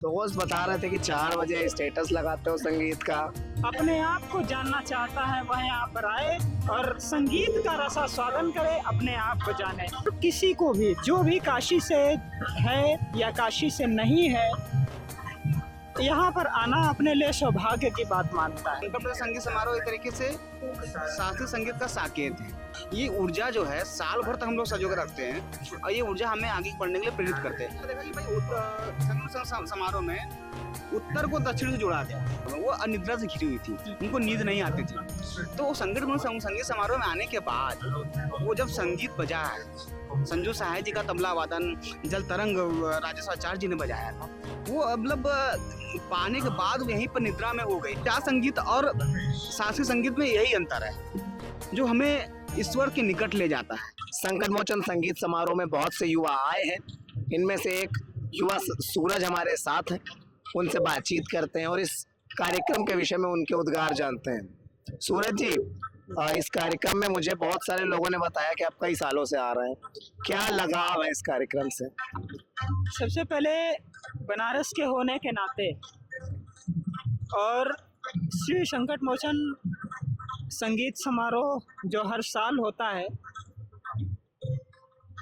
दोस्त बता रहे थे कि 4 बजे स्टेटस लगाते हो संगीत का। अपने आप को जानना चाहता है वह यहाँ पर आए और संगीत का रसा स्वादन करे, अपने आप को जाने। किसी को भी जो भी काशी से है या काशी से नहीं है, यहाँ पर आना अपने लिए सौभाग्य की बात मानता है। संकट संगीत समारोह एक तरीके से शास्त्रीय संगीत का साकेत है। ये ऊर्जा जो है साल भर तक हम लोग संजो के रखते हैं और ये ऊर्जा हमें आगे बढ़ने के लिए प्रेरित करते हैं। देखा कि भाई संगीत समारोह में उत्तर को दक्षिण से जोड़ा गया। वो अनिद्रा से घिरी हुई थी, उनको नींद नहीं आती थी। तो वो संगीत समारोह में आने के बाद वो जब संगीत बजा है, संजू सहाय जी का तबला वादन, जल तरंग राजेश आचार्य जी ने बजाया था, वो मतलब पाने के बाद यहीं पर निद्रा में हो गई। क्या संगीत और शास्त्रीय संगीत में यही अंतर है जो हमें ईश्वर के निकट ले जाता है। संकट मोचन संगीत समारोह में बहुत से युवा आए हैं। इनमें से एक युवा सूरज हमारे साथ हैं, उनसे बातचीत करते हैं और इस कार्यक्रम के विषय में उनके उद्गार जानते हैं। सूरज जी, इस कार्यक्रम में मुझे बहुत सारे लोगों ने बताया कि आप कई सालों से आ रहे हैं, क्या लगाव है इस कार्यक्रम से? सबसे पहले बनारस के होने के नाते और श्री संकट मोचन संगीत समारोह जो हर साल होता है,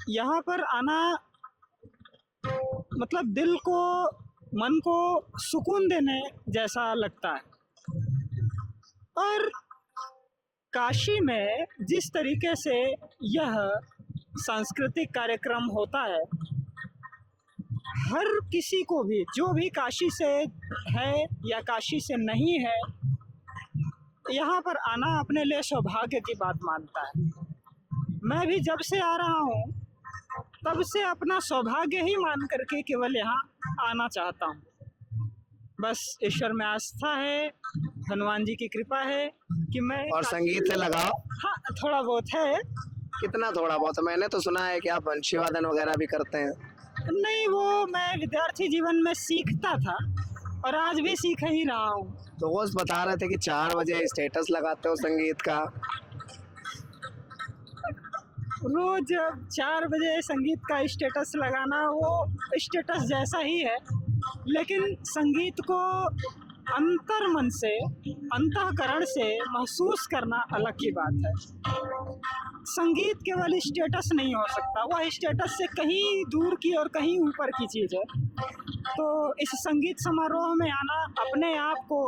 यहाँ पर आना मतलब दिल को, मन को सुकून देने जैसा लगता है। और काशी में जिस तरीके से यह सांस्कृतिक कार्यक्रम होता है, हर किसी को भी जो भी काशी से है या काशी से नहीं है, यहाँ पर आना अपने लिए सौभाग्य की बात मानता है। मैं भी जब से आ रहा हूँ तब से अपना सौभाग्य ही मान करके केवल यहाँ आना चाहता हूँ। बस ईश्वर में आस्था है, हनुमान जी की कृपा है कि मैं। और संगीत से लगाओ? हाँ, थोड़ा बहुत है। कितना थोड़ा बहुत? मैंने तो सुना है कि आप वंशी वादन वगैरह भी करते हैं। नहीं, वो मैं विद्यार्थी जीवन में सीखता था और आज भी सीख ही रहा हूँ। दोस्त बता रहे थे कि 4 बजे स्टेटस लगाते हो संगीत का। रोज 4 बजे संगीत का स्टेटस लगाना वो स्टेटस जैसा ही है, लेकिन संगीत को अंतर मन से, अंतःकरण से महसूस करना अलग की बात है। संगीत केवल स्टेटस नहीं हो सकता, वह स्टेटस से कहीं दूर की और कहीं ऊपर की चीज़ है। तो इस संगीत समारोह में आना, अपने आप को,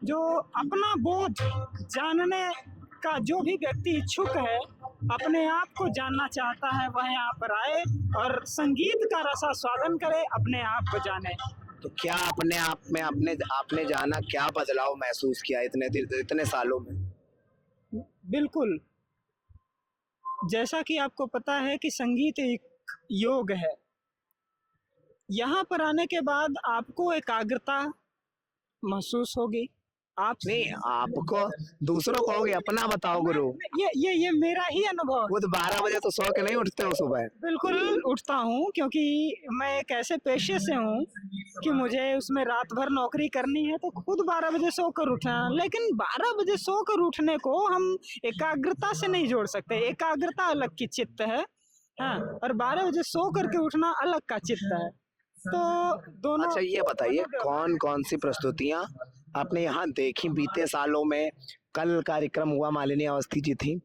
जो अपना बोध जानने का जो भी व्यक्ति इच्छुक है, अपने आप को जानना चाहता है, वह यहाँ पर आए और संगीत का रसा स्वादन करे, अपने आप को जाने। तो क्या अपने आप में आपने जाना, क्या बदलाव महसूस किया इतने सालों में? बिल्कुल, जैसा कि आपको पता है कि संगीत एक योग है। यहाँ पर आने के बाद आपको एकाग्रता महसूस होगी। आप नहीं, आपको, दूसरों को होगी, अपना बताओ गुरु। ये मेरा ही अनुभव। वो तो 12 बजे तो सो के नहीं उठते हो सुबह? बिल्कुल उठता हूँ, क्योंकि मैं एक ऐसे पेशे से हूँ कि मुझे उसमें रात भर नौकरी करनी है, तो खुद 12 बजे सोकर उठना। लेकिन 12 बजे सोकर उठने को हम एकाग्रता से नहीं जोड़ सकते। एकाग्रता अलग की चित्त है, हाँ, और 12 बजे सो करके उठना अलग का चित्त है। तो दोनों। अच्छा, ये बताइए कौन कौन सी प्रस्तुतियाँ आपने यहाँ देखी बीते सालों में? कल कार्यक्रम हुआ, मालिनी अवस्थी जी थी,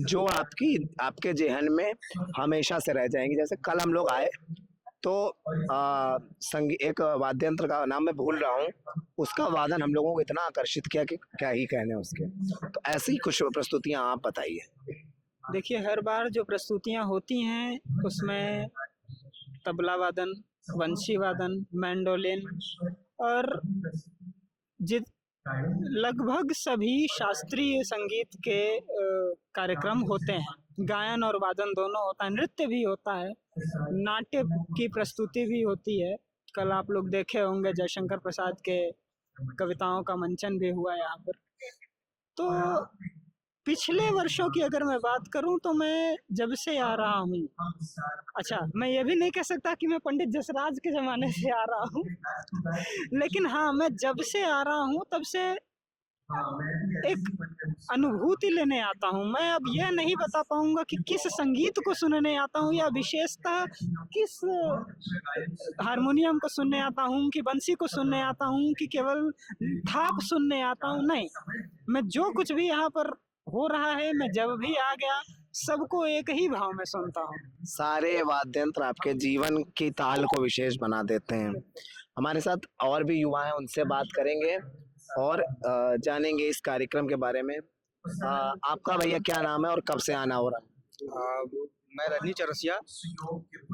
जो आपके जेहन में हमेशा से रह जाएंगी। जैसे कल हम लोग आए तो एक वाद्य यंत्र का नाम मैं भूल रहा हूँ, उसका वादन हम लोगों को इतना आकर्षित किया कि क्या ही कहने उसके। तो ऐसी कुछ प्रस्तुतियाँ आप बताइए। देखिए, हर बार जो प्रस्तुतियाँ होती हैं उसमें तबला वादन, वंशी वादन, मैंडोलिन और लगभग सभी शास्त्रीय संगीत के कार्यक्रम होते हैं। गायन और वादन दोनों होता है, नृत्य भी होता है, नाट्य की प्रस्तुति भी होती है। कल आप लोग देखे होंगे जयशंकर प्रसाद के कविताओं का मंचन भी हुआ यहाँ पर। तो पिछले वर्षों की अगर मैं बात करूं तो मैं जब से आ रहा हूं, अच्छा, मैं ये भी नहीं कह सकता कि मैं पंडित जसराज के ज़माने से आ रहा हूं, लेकिन हाँ, मैं जब से आ रहा हूं तब से एक अनुभूति लेने आता हूँ। मैं अब यह नहीं बता पाऊंगा कि किस संगीत को सुनने आता हूँ या विशेषतः किस हारमोनियम को सुनने आता हूँ कि बंसी को सुनने आता हूँ कि केवल थाप सुनने आता हूँ। नहीं, मैं जो कुछ भी यहाँ पर हो रहा है, मैं जब भी आ गया सबको एक ही भाव में सुनता हूँ। सारे वाद्य यंत्र आपके जीवन की ताल को विशेष बना देते हैं। हमारे साथ और भी युवा हैं, उनसे बात करेंगे और जानेंगे इस कार्यक्रम के बारे में। आपका भैया क्या नाम है और कब से आना हो रहा है? मैं रजनी चौरसिया,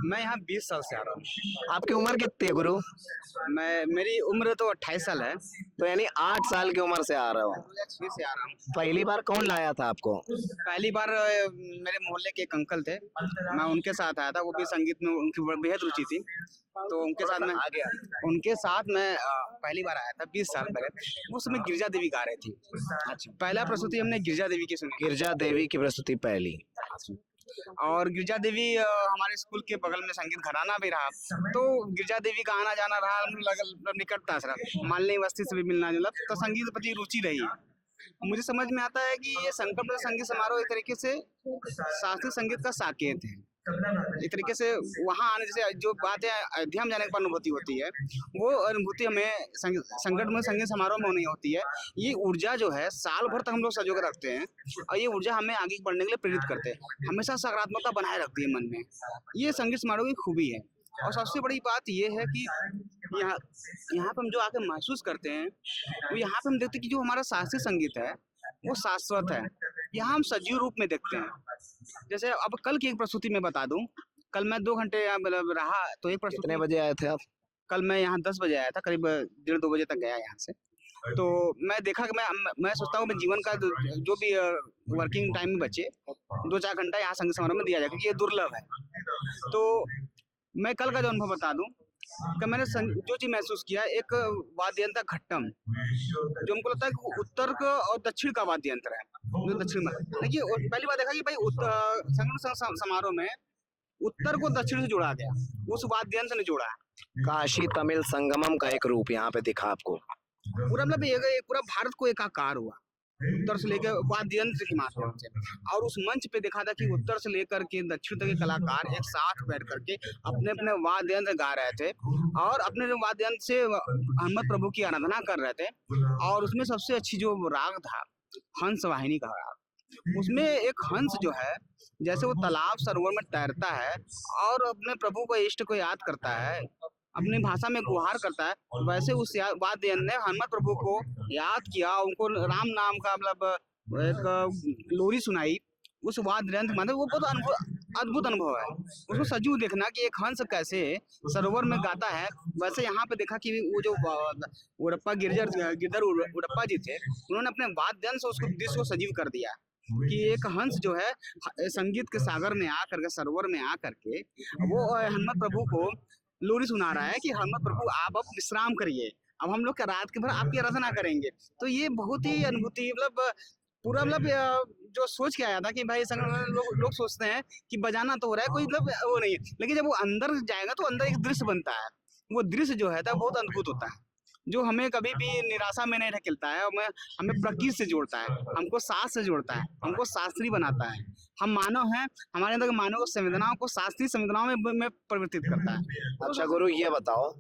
मैं यहाँ 20 साल से आ रहा हूँ। आपकी उम्र कितनी है गुरु? मेरी उम्र तो 28 साल है। तो यानी 8 साल की उम्र से आ रहे हो। 2006 से आ रहा हूँ। पहली बार कौन लाया था आपको? पहली बार मेरे मोहल्ले के एक अंकल थे, मैं उनके साथ आया था। वो भी संगीत में उनकी बेहद रुचि थी, तो उनके साथ मैं पहली बार आया था 20 साल पहले। उस समय गिरजा देवी गा रही थी। अच्छा, पहला प्रस्तुति हमने गिरजा देवी की सुनी। गिरजा देवी की प्रस्तुति पहली। और गिरजा देवी हमारे स्कूल के बगल में संगीत घराना भी रहा, तो गिरजा देवी का आना जाना रहा, निकटता से रहा, मालनी बस्ती से भी मिलना जुलना, तो संगीत के प्रति रुचि रही। मुझे समझ में आता है कि ये संकल्प संगीत समारोह एक तरीके से शास्त्रीय संगीत का साकेत है। एक तरीके से वहाँ आने जैसे जो बातें अयोध्या में जाने पर अनुभूति होती है, वो अनुभूति हमें संकट में संगीत समारोह में होनी होती है। ये ऊर्जा जो है साल भर तक हम लोग संजो कर रखते हैं, और ये ऊर्जा हमें आगे बढ़ने के लिए प्रेरित करते हैं, हमेशा सकारात्मकता बनाए रखती है मन में। ये संगीत समारोह की खूबी है। और सबसे बड़ी बात ये है कि यहाँ पे हम जो आके महसूस करते हैं, वो यहाँ पे हम देखते हैं कि जो हमारा शास्त्रीय संगीत है वो शाश्वत है। यहाँ हम सजीव रूप में देखते हैं। जैसे अब कल की एक प्रस्तुति में बता दूं, कल मैं 2 घंटे यहाँ मतलब रहा, तो एक प्रस्तुति। कितने बजे आए थे आप? कल मैं यहाँ 10 बजे आया था, करीब 1:30-2 बजे तक गया यहाँ से। तो मैं देखा कि मैं सोचता हूँ मैं जीवन का जो भी वर्किंग टाइम में बचे 2-4 घंटा यहाँ संगीत समारोह में दिया जाए, क्योंकि ये दुर्लभ है। तो मैं कल का जो अनुभव बता दूं कि मैंने जो चीज महसूस किया, एक वाद्य यंत्र घट्टम, जो हमको लगता है कि उत्तर का और दक्षिण का वाद्य यंत्र है, जो दक्षिण में। देखिए पहली बार देखा कि भाई संगीत समारोह में उत्तर को दक्षिण से जोड़ा गया, उस वाद्य यंत्र ने जोड़ा है। काशी तमिल संगमम का एक रूप यहाँ पे दिखा आपको। पूरा मतलब पूरा भारत को एकाकार हुआ, उत्तर से लेकर वाद्य यंत्र के माध्यम से। और उस मंच पे देखा था कि उत्तर से लेकर के दक्षिण तक के कलाकार एक साथ बैठ करके अपने अपने वाद्य यंत्र गा रहे थे, और अपने वाद्य यंत्र से हनुमत प्रभु की आराधना कर रहे थे। और उसमें सबसे अच्छी जो राग था, हंस वाहिनी का राग। उसमें एक हंस जो है, जैसे वो तालाब सरोवर में तैरता है और अपने प्रभु को, इष्ट को याद करता है, अपनी भाषा में गुहार करता है, वैसे उस वाद्य यंत्र ने हनुमत प्रभु को याद किया, उनको राम नाम का मतलब एक लोरी सुनाई। उस वाद्य यंत्र मतलब वो बहुत अद्भुत अनुभव है। उसको सजीव देखना कि एक हंस कैसे सरोवर में गाता है, वैसे यहाँ पे देखा कि वो जो उड़प्पा गिरधर उड़प्पा जी थे, उन्होंने अपने वाद्य यंत्र से उसको दृश्य को सजीव कर दिया कि एक हंस जो है संगीत के सागर में आकर के, सरोवर में आकर के, वो हनुमत प्रभु को लोरी सुना रहा है कि हनुमत प्रभु आप अब विश्राम करिए, अब हम लोग रात के भर आपकी आराधना करेंगे। तो ये बहुत ही अनुभूति, मतलब पूरा मतलब जो सोच के आया था कि भाई लोग सोचते हैं कि बजाना तो हो रहा है, कोई मतलब वो नहीं है, लेकिन जब वो अंदर जाएगा तो अंदर एक दृश्य बनता है। वो दृश्य जो है बहुत अद्भुत होता है, जो हमें कभी भी निराशा में नहीं ढकेलता है, हमें प्रकृति से जोड़ता है, हमको शास्त्र से जोड़ता है, हमको शास्त्रीय बनाता है। हम मानव हैं, हमारे अंदर मानव संवेदनाओं को शास्त्रीय संवेदनाओं में परिवर्तित करता है। अच्छा गुरु, ये बताओ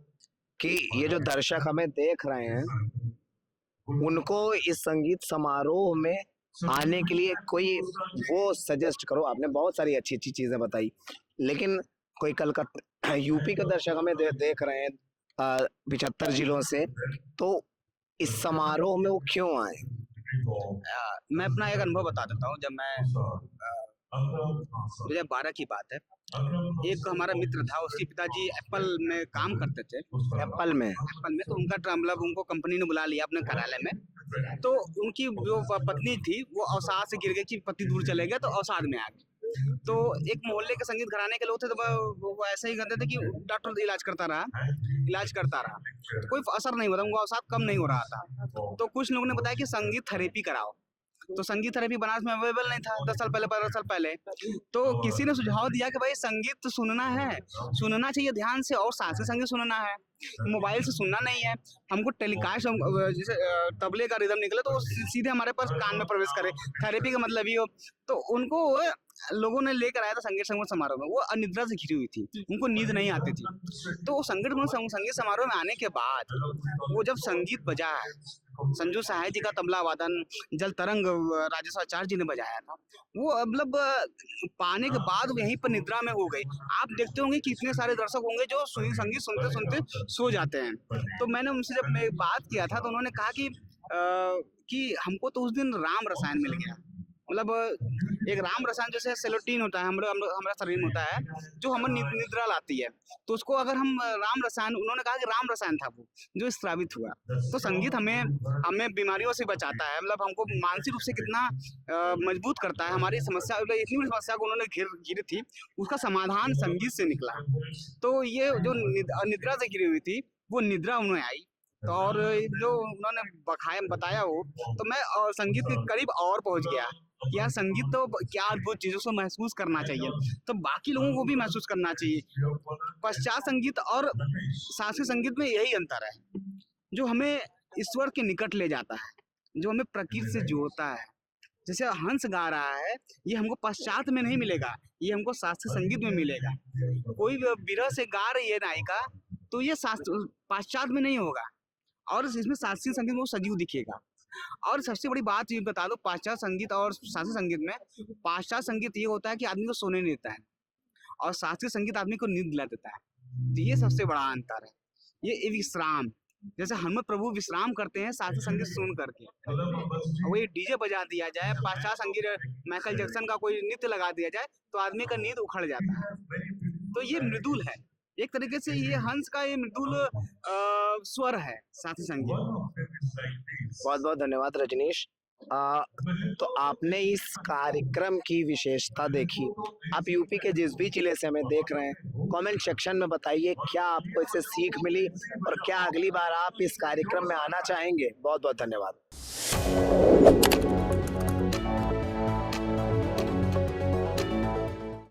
कि ये जो दर्शक हमें देख रहे हैं, उनको इस संगीत समारोह में आने के लिए कोई वो सजेस्ट करो। आपने बहुत सारी अच्छी अच्छी चीजें बताई, लेकिन कोई कलकत्ता यूपी के दर्शक हमें देख रहे हैं 75 जिलों से, तो इस समारोह में वो क्यों आए? मैं अपना एक अनुभव बता देता हूँ। जब मैं 2012 की बात है, एक हमारा मित्र था, उसके पिताजी एप्पल में काम करते थे। एप्पल में? तो उनका मतलब उनको कंपनी ने बुला लिया अपने कार्यालय में। तो उनकी जो पत्नी थी वो अवसाद से गिर गई कि पति दूर चले गए, तो अवसाद में आ गए। तो एक मोहल्ले के संगीत घराने के लोग थे, तो वो ऐसे ही करते थे कि डॉक्टर इलाज करता रहा, तो कोई असर नहीं हुआ था, उनको अवसाद कम नहीं हो रहा था। तो कुछ लोगों ने बताया कि संगीत थेरेपी कराओ। तो संगीत थेरेपी बनारस में अवेलेबल नहीं था 10 साल पहले 15 साल पहले। तो किसी ने सुझाव दिया कि भाई संगीत तो सुनना है, सुनना चाहिए ध्यान से, और शास्त्रीय संगीत सुनना है, मोबाइल से सुनना नहीं है। हमको टेलीकास्ट जैसे तबले का रिदम निकले तो वो सीधे हमारे पास कान में प्रवेश करे, थेरेपी का मतलब ये हो। तो उनको लोगों ने लेकर आया था संगीत संगीत समारोह में, वो अनिद्रा से घिरी हुई थी, उनको नींद नहीं आती थी। तो संगीत समारोह में आने के बाद वो जब संगीत बजा है, संजू सहाय जी का तबला वादन, जल तरंग राजेश आचार्य जी ने बजाया था, वो मतलब पाने के बाद यहीं पर निद्रा में हो गई। आप देखते होंगे कि इतने सारे दर्शक होंगे जो संगीत सुनते सुनते सो जाते हैं। तो मैंने उनसे जब मैं बात किया था तो उन्होंने कहा कि हमको तो उस दिन राम रसायन मिल गया। मतलब एक राम रसायन जैसे सेरोटोनिन होता है हमारा शरीर में होता है, जो हमें निद्रा लाती है। तो उसको अगर हम राम रसायन, उन्होंने कहा कि राम रसायन था वो जो स्रावित हुआ। तो संगीत हमें बीमारियों से बचाता है, मतलब हमको मानसिक रूप से कितना मजबूत करता है। हमारी समस्या, मतलब इतनी बड़ी समस्या को उन्होंने घिरी थी, उसका समाधान संगीत से निकला। तो ये जो निद्रा से घिरी हुई थी वो निद्रा उन्हें आई। तो और जो उन्होंने बताया वो, तो मैं संगीत के करीब और पहुंच गया। यार संगीत तो क्या अद्भुत चीजों को महसूस करना चाहिए, तो बाकी लोगों को भी महसूस करना चाहिए। पश्चात संगीत और शास्त्रीय संगीत में यही अंतर है, जो हमें ईश्वर के निकट ले जाता है, जो हमें प्रकृति से जोड़ता है। जैसे हंस गा रहा है, ये हमको पश्चात में नहीं मिलेगा, ये हमको शास्त्रीय संगीत में मिलेगा। कोई विरह से गा रही है नायिका, तो ये पश्चात में नहीं होगा, और इसमें शास्त्रीय संगीत में वो सजीव दिखेगा। और सबसे बड़ी बात ये बता दो, पाश्चात्य संगीत और शास्त्रीय संगीत में, पाश्चात्य संगीत ये होता है कि आदमी को सोने नहीं देता है, और शास्त्रीय संगीत आदमी को नींद दिला देता है। तो ये सबसे बड़ा अंतर है। ये विश्राम, जैसे हम प्रभु विश्राम करते हैं शास्त्रीय संगीत सुन करके, वही डीजे बजा दिया जाए, पाश्चात्य संगीत माइकल जैक्सन का कोई नृत्य लगा दिया जाए, तो आदमी का नींद उखड़ जाता है। तो ये मृदुल है, एक तरीके से ये हंस का ये मृदुल स्वर है शास्त्रीय संगीत। बहुत बहुत धन्यवाद रजनीश। तो आपने इस कार्यक्रम की विशेषता देखी, आप यूपी के जिस भी जिले से हमें देख रहे हैं, कमेंट सेक्शन में बताइए क्या आपको इससे सीख मिली और क्या अगली बार आप इस कार्यक्रम में आना चाहेंगे। बहुत बहुत धन्यवाद।